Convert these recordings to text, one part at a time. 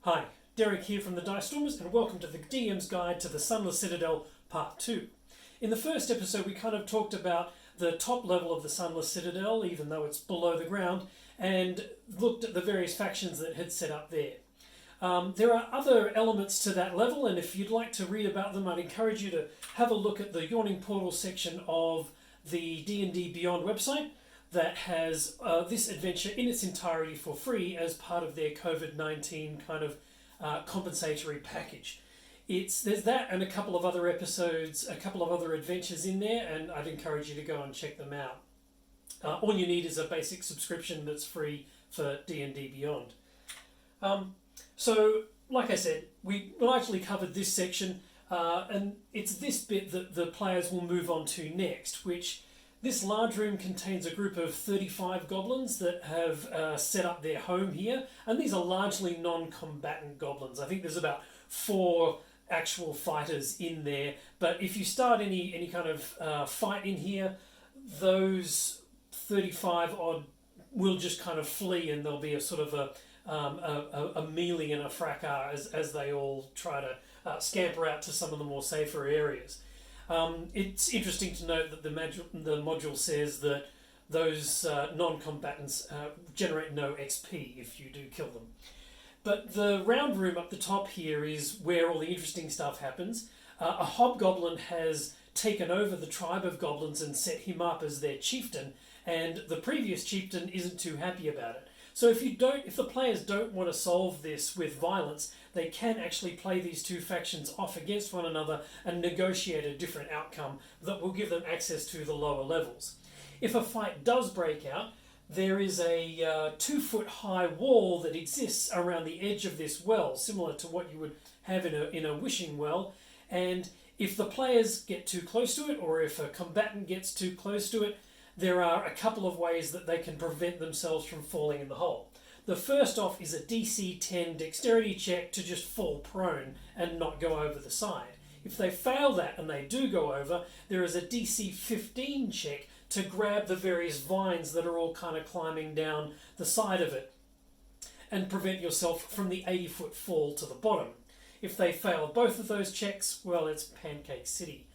Hi, Derek here from the Dice Stormers, and welcome to the DM's Guide to the Sunless Citadel Part 2. In the first episode, we kind of talked about the top level of the Sunless Citadel, even though it's below the ground, and looked at the various factions that had set up there. There are other elements to that level, and if you'd like to read about them, I'd encourage you to have a look at the Yawning Portal section of the D&D Beyond website that has this adventure in its entirety for free as part of their COVID-19 kind of compensatory package. There's that and a couple of other episodes, a couple of other adventures in there, and I'd encourage you to go and check them out. All you need is a basic subscription that's free for D&D Beyond. So, like I said, we largely covered this section, and it's this bit that the players will move on to next, which this large room contains a group of 35 goblins that have set up their home here, and these are largely non-combatant goblins. I think there's about 4 actual fighters in there, but if you start any kind of fight in here, those 35 odd will just kind of flee, and there'll be a sort of a melee and a fracas as they all try to scamper out to some of the more safer areas. It's interesting to note that the module says that those non-combatants generate no XP if you do kill them. But the round room up the top here is where all the interesting stuff happens. A hobgoblin has taken over the tribe of goblins and set him up as their chieftain, and the previous chieftain isn't too happy about it. So if the players don't want to solve this with violence, they can actually play these two factions off against one another and negotiate a different outcome that will give them access to the lower levels. If a fight does break out, there is a 2-foot high wall that exists around the edge of this well, similar to what you would have in a wishing well, and if the players get too close to it, or if a combatant gets too close to it, there are a couple of ways that they can prevent themselves from falling in the hole. The first off is a DC 10 dexterity check to just fall prone and not go over the side. If they fail that and they do go over, there is a DC 15 check to grab the various vines that are all kind of climbing down the side of it and prevent yourself from the 80-foot fall to the bottom. If they fail both of those checks, well, it's Pancake City.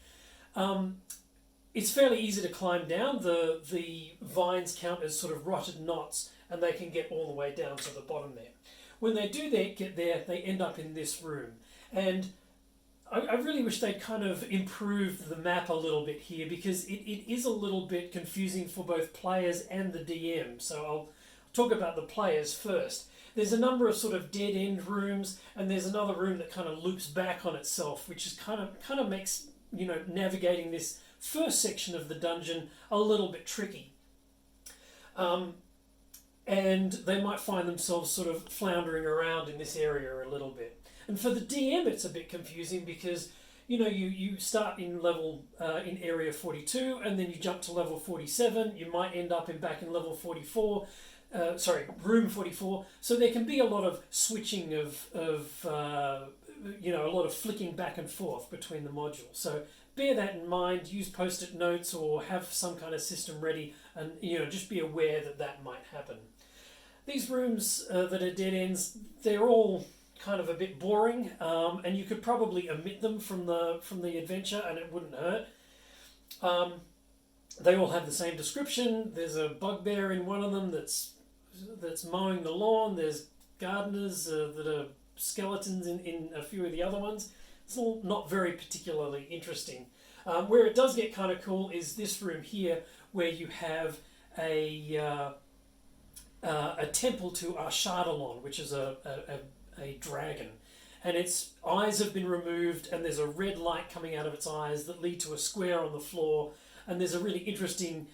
It's fairly easy to climb down. The vines count as sort of rotted knots, and they can get all the way down to the bottom there. When they do get there, they end up in this room. And I really wish they'd kind of improved the map a little bit here, because it is a little bit confusing for both players and the DM. So I'll talk about the players first. There's a number of sort of dead-end rooms, and there's another room that kind of loops back on itself, which is kind of makes, navigating this first section of the dungeon a little bit tricky. And they might find themselves sort of floundering around in this area a little bit. And for the DM, it's a bit confusing because, you start in in area 42, and then you jump to level 47. You might end up back in level 44. Room 44. So there can be a lot of switching of a lot of flicking back and forth between the modules. So bear that in mind, use post-it notes or have some kind of system ready, and just be aware that might happen. These rooms that are dead ends, they're all kind of a bit boring, and you could probably omit them from the adventure and it wouldn't hurt. They all have the same description. There's a bugbear in one of them that's mowing the lawn. There's gardeners that are skeletons in a few of the other ones. It's all not very particularly interesting. Where it does get kind of cool is this room here, where you have a temple to Ashardalon, which is a dragon, and its eyes have been removed, and there's a red light coming out of its eyes that lead to a square on the floor, and there's a really interesting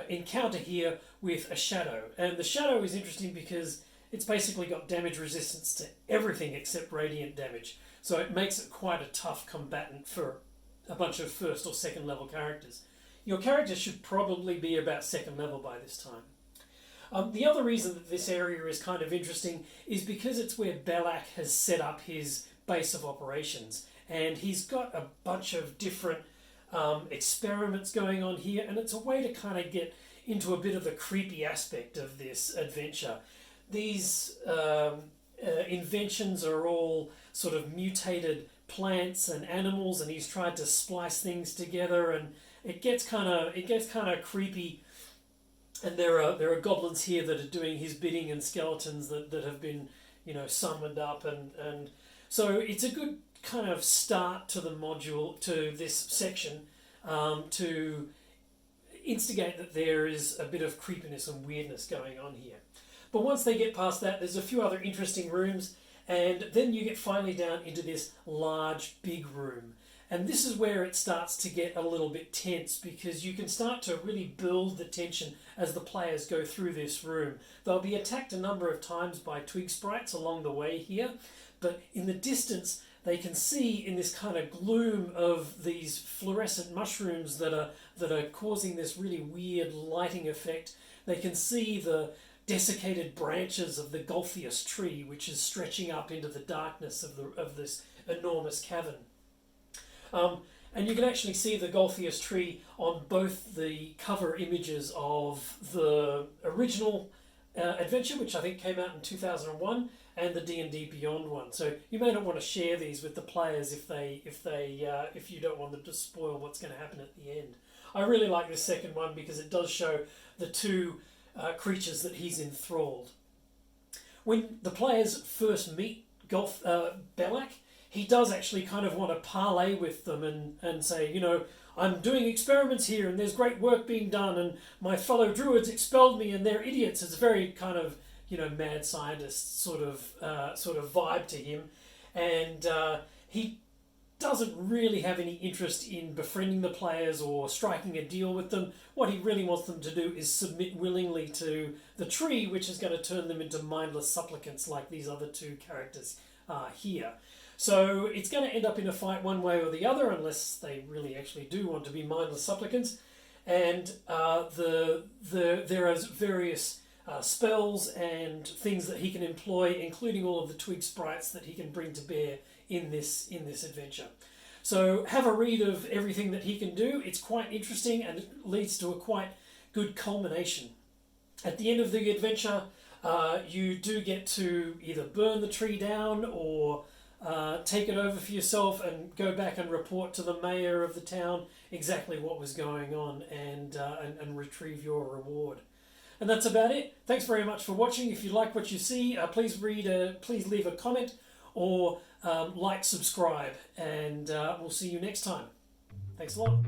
encounter here with a shadow. And the shadow is interesting because it's basically got damage resistance to everything except radiant damage. So it makes it quite a tough combatant for a bunch of first or second level characters. Your character should probably be about second level by this time. The other reason that this area is kind of interesting is because it's where Belak has set up his base of operations. And he's got a bunch of different experiments going on here, and it's a way to kind of get into a bit of the creepy aspect of this adventure. These inventions are all sort of mutated plants and animals, and he's tried to splice things together, and it gets kind of creepy. And there are goblins here that are doing his bidding, and skeletons that have been, summoned up, and so it's a good kind of start to the module, to this section, to instigate that there is a bit of creepiness and weirdness going on here. But once they get past that, there's a few other interesting rooms, and then you get finally down into this large, big room. And this is where it starts to get a little bit tense, because you can start to really build the tension as the players go through this room. They'll be attacked a number of times by twig sprites along the way here, but in the distance they can see, in this kind of gloom of these fluorescent mushrooms that are causing this really weird lighting effect, they can see the desiccated branches of the Gnaeus tree, which is stretching up into the darkness of this enormous cavern. And you can actually see the Gnaeus tree on both the cover images of the original adventure, which I think came out in 2001, and the D&D Beyond one. So you may not want to share these with the players if you don't want them to spoil what's going to happen at the end. I really like this second one because it does show the two creatures that he's enthralled. When the players first meet Belak, he does actually kind of want to parley with them and say, I'm doing experiments here and there's great work being done, and my fellow druids expelled me and they're idiots. It's very kind of, mad scientist sort of vibe to him. And he doesn't really have any interest in befriending the players or striking a deal with them. What he really wants them to do is submit willingly to the tree, which is going to turn them into mindless supplicants like these other two characters are here. So it's going to end up in a fight one way or the other, unless they really actually do want to be mindless supplicants. And there are various spells and things that he can employ, including all of the twig sprites that he can bring to bear in this adventure. So have a read of everything that he can do. It's quite interesting, and it leads to a quite good culmination. At the end of the adventure, you do get to either burn the tree down or take it over for yourself and go back and report to the mayor of the town exactly what was going on, and retrieve your reward. And that's about it. Thanks very much for watching. If you like what you see, please leave a comment or subscribe, and we'll see you next time. Thanks a lot.